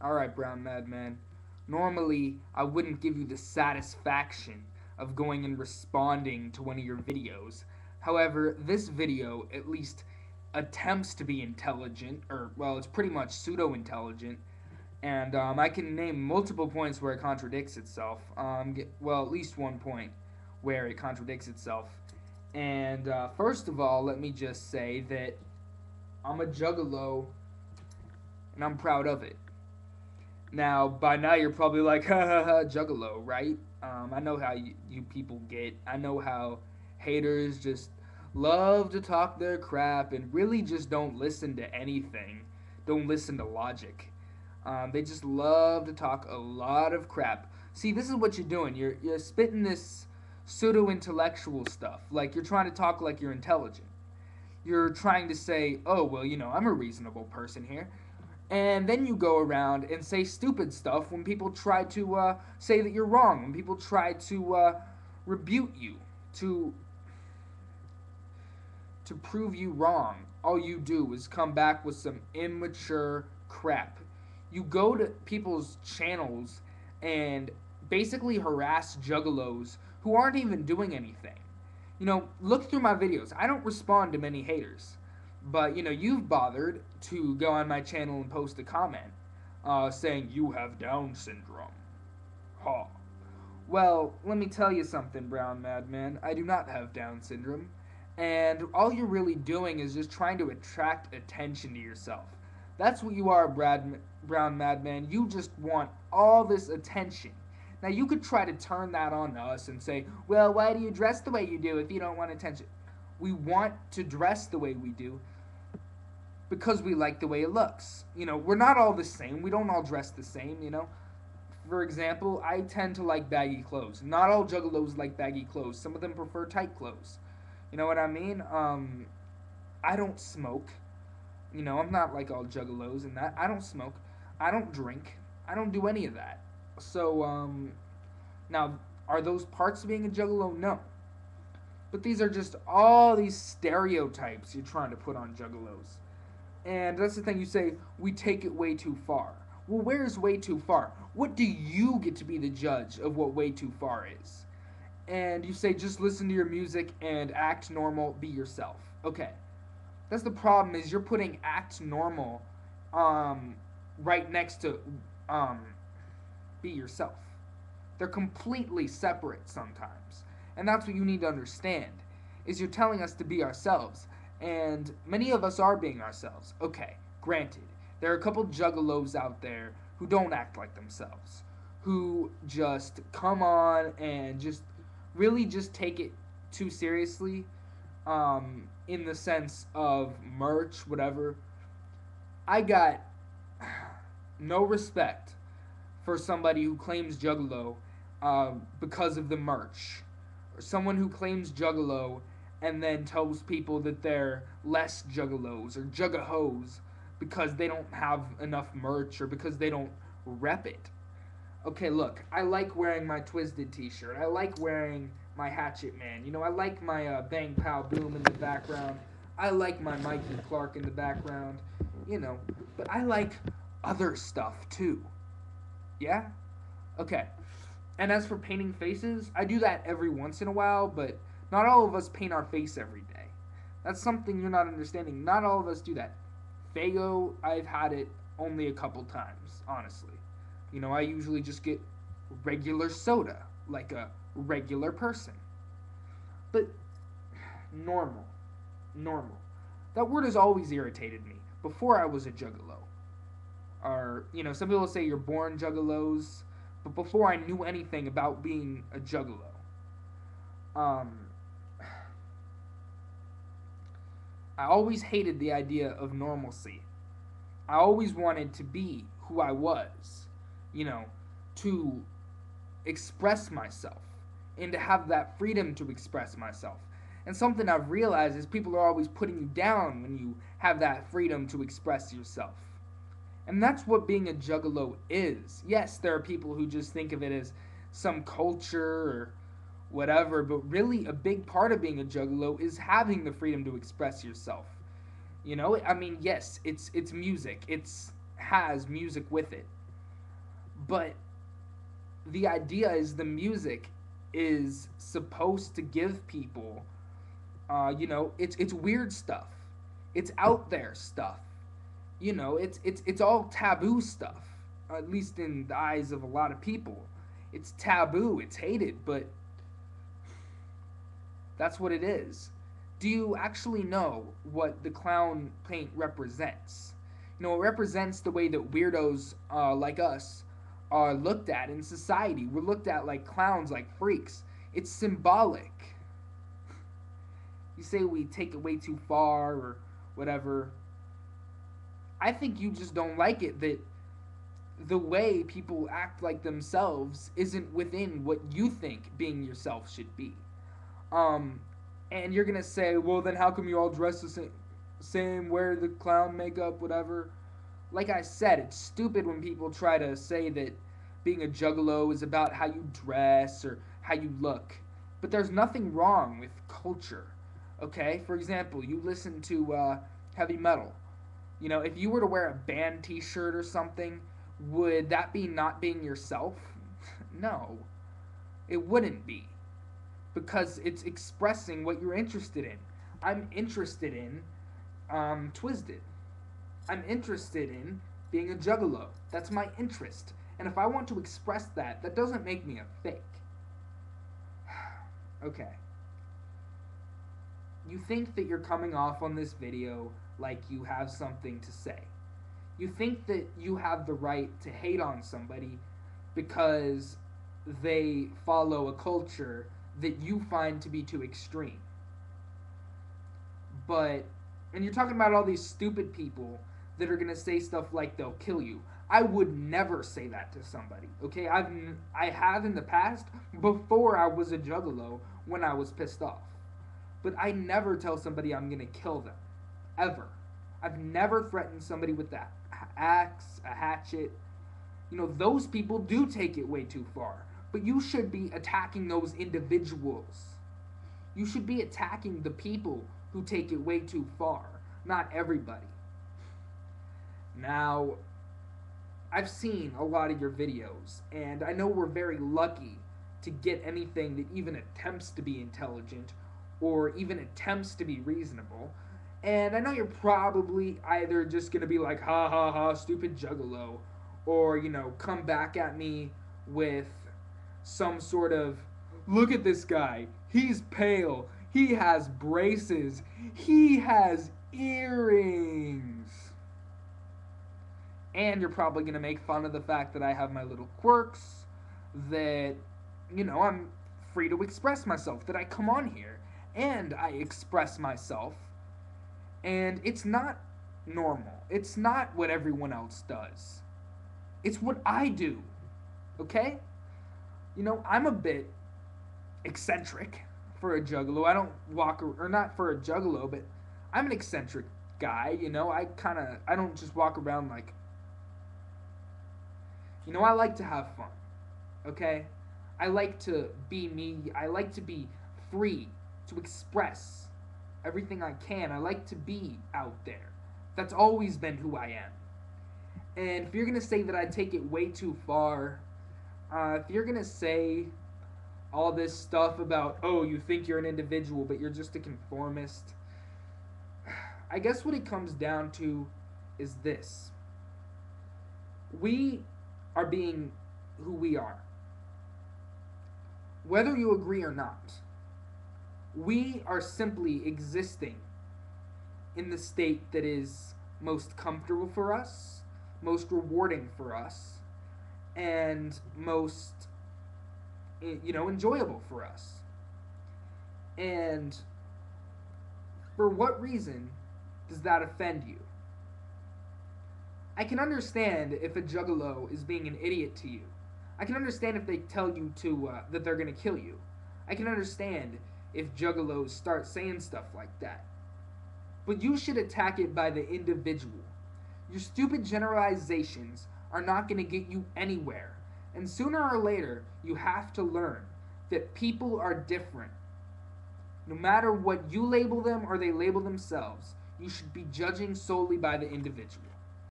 Alright, Brown Madman. Normally, I wouldn't give you the satisfaction of going and responding to one of your videos. However, this video at least attempts to be intelligent, or, well, it's pretty much pseudo intelligent. And I can name multiple points where it contradicts itself. Well, at least one point where it contradicts itself. And first of all, let me just say that I'm a juggalo and I'm proud of it. Now, by now, you're probably like, ha ha ha, juggalo, right? I know how you people get. I know how haters just love to talk their crap and really just don't listen to anything, don't listen to logic. They just love to talk a lot of crap. See, this is what you're doing. You're spitting this pseudo intellectual stuff. Like you're trying to talk like you're intelligent. You're trying to say, oh well, I'm a reasonable person here. And then you go around and say stupid stuff when people try to say that you're wrong. When people try to rebuke you, to prove you wrong, all you do is come back with some immature crap. You go to people's channels and basically harass juggalos who aren't even doing anything. Look through my videos. I don't respond to many haters. But, you've bothered to go on my channel and post a comment saying you have Down syndrome. Ha. Well, let me tell you something, Brown Madman. I do not have Down syndrome. And all you're really doing is just trying to attract attention to yourself. That's what you are, Brown Madman. You just want all this attention. Now, you could try to turn that on us and say, well, why do you dress the way you do if you don't want attention? We want to dress the way we do because we like the way it looks. We're not all the same. We don't all dress the same. For example, I tend to like baggy clothes. Not all juggalos like baggy clothes. Some of them prefer tight clothes. You know what I mean? I don't smoke. I'm not like all juggalos and that. I don't smoke. I don't drink. I don't do any of that. So, now, are those parts of being a juggalo? No. But these are just all these stereotypes you're trying to put on juggalos. And that's the thing, you say, we take it way too far. Well, where's way too far? What do you get to be the judge of what way too far is? And you say, just listen to your music and act normal, be yourself. Okay. That's the problem, is you're putting act normal right next to be yourself. They're completely separate sometimes. And that's what you need to understand, is you're telling us to be ourselves. And many of us are being ourselves. Okay, granted, there are a couple juggalos out there who don't act like themselves, who just come on and just really just take it too seriously, in the sense of merch, whatever. I got no respect for somebody who claims juggalo because of the merch. Or someone who claims juggalo and then tells people that they're less juggalos or juggahos because they don't have enough merch or because they don't rep it. Okay, look, I like wearing my Twisted t-shirt. I like wearing my Hatchet Man. I like my Bang Pow Boom in the background. I like my Mikey Clark in the background. But I like other stuff too. Yeah? Okay. And as for painting faces, I do that every once in a while, but not all of us paint our face every day. That's something you're not understanding. Not all of us do that. Fago, I've had it only a couple times, honestly. I usually just get regular soda, like a regular person. But normal. That word has always irritated me, before I was a juggalo. Or, some people say you're born juggalos, but before I knew anything about being a juggalo. I always hated the idea of normalcy. I always wanted to be who I was, to express myself and to have that freedom to express myself. And something I've realized is people are always putting you down when you have that freedom to express yourself. And that's what being a juggalo is. Yes, there are people who just think of it as some culture or whatever, but really a big part of being a juggalo is having the freedom to express yourself. Yes, it's music. It's has music with it. But the idea is the music is supposed to give people, it's weird stuff, it's out there stuff, it's all taboo stuff, at least in the eyes of a lot of people. It's taboo, it's hated, but that's what it is. Do you actually know what the clown paint represents? It represents the way that weirdos like us are looked at in society. We're looked at like clowns, like freaks. It's symbolic. You say we take it way too far or whatever. I think you just don't like it that the way people act like themselves isn't within what you think being yourself should be. Um, and you're gonna say, well, then how come you all dress the same, wear the clown makeup, whatever? Like I said, it's stupid when people try to say that being a juggalo is about how you dress or how you look. But there's nothing wrong with culture. Okay? For example, you listen to heavy metal. If you were to wear a band t shirt or something, would that be not being yourself? No, it wouldn't be. Because it's expressing what you're interested in. I'm interested in Twisted. I'm interested in being a juggalo. That's my interest. And if I want to express that, that doesn't make me a fake. Okay. You think that you're coming off on this video like you have something to say. You think that you have the right to hate on somebody because they follow a culture that you find to be too extreme. And you're talking about all these stupid people that are gonna say stuff like they'll kill you. I would never say that to somebody. Okay, I have in the past before I was a juggalo when I was pissed off, but I never tell somebody I'm gonna kill them, ever. I've never threatened somebody with that axe, a hatchet. Those people do take it way too far. But you should be attacking those individuals. You should be attacking the people who take it way too far, not everybody. Now, I've seen a lot of your videos, and I know we're very lucky to get anything that even attempts to be intelligent or even attempts to be reasonable. And I know you're probably either just going to be like, ha ha ha, stupid juggalo, or, come back at me with some sort of, look at this guy, he's pale, he has braces, he has earrings. And you're probably going to make fun of the fact that I have my little quirks, that, I'm free to express myself, that I come on here and I express myself. And it's not normal. It's not what everyone else does. It's what I do. Okay? I'm a bit eccentric for a juggalo. I don't walk, or not for a juggalo, but I'm an eccentric guy. I don't just walk around like, I like to have fun. Okay? I like to be me. I like to be free to express everything I can. I like to be out there. That's always been who I am. And if you're going to say that I take it way too far, if you're going to say all this stuff about, oh, you think you're an individual, but you're just a conformist, I guess what it comes down to is this. We are being who we are. Whether you agree or not, we are simply existing in the state that is most comfortable for us, most rewarding for us, and most, enjoyable for us. And for what reason does that offend you? I can understand if a juggalo is being an idiot to you. I can understand if they tell you that they're going to kill you. I can understand if juggalos start saying stuff like that. But you should attack it by the individual. Your stupid generalizations are not going to get you anywhere. And sooner or later, you have to learn that people are different. No matter what you label them or they label themselves, you should be judging solely by the individual.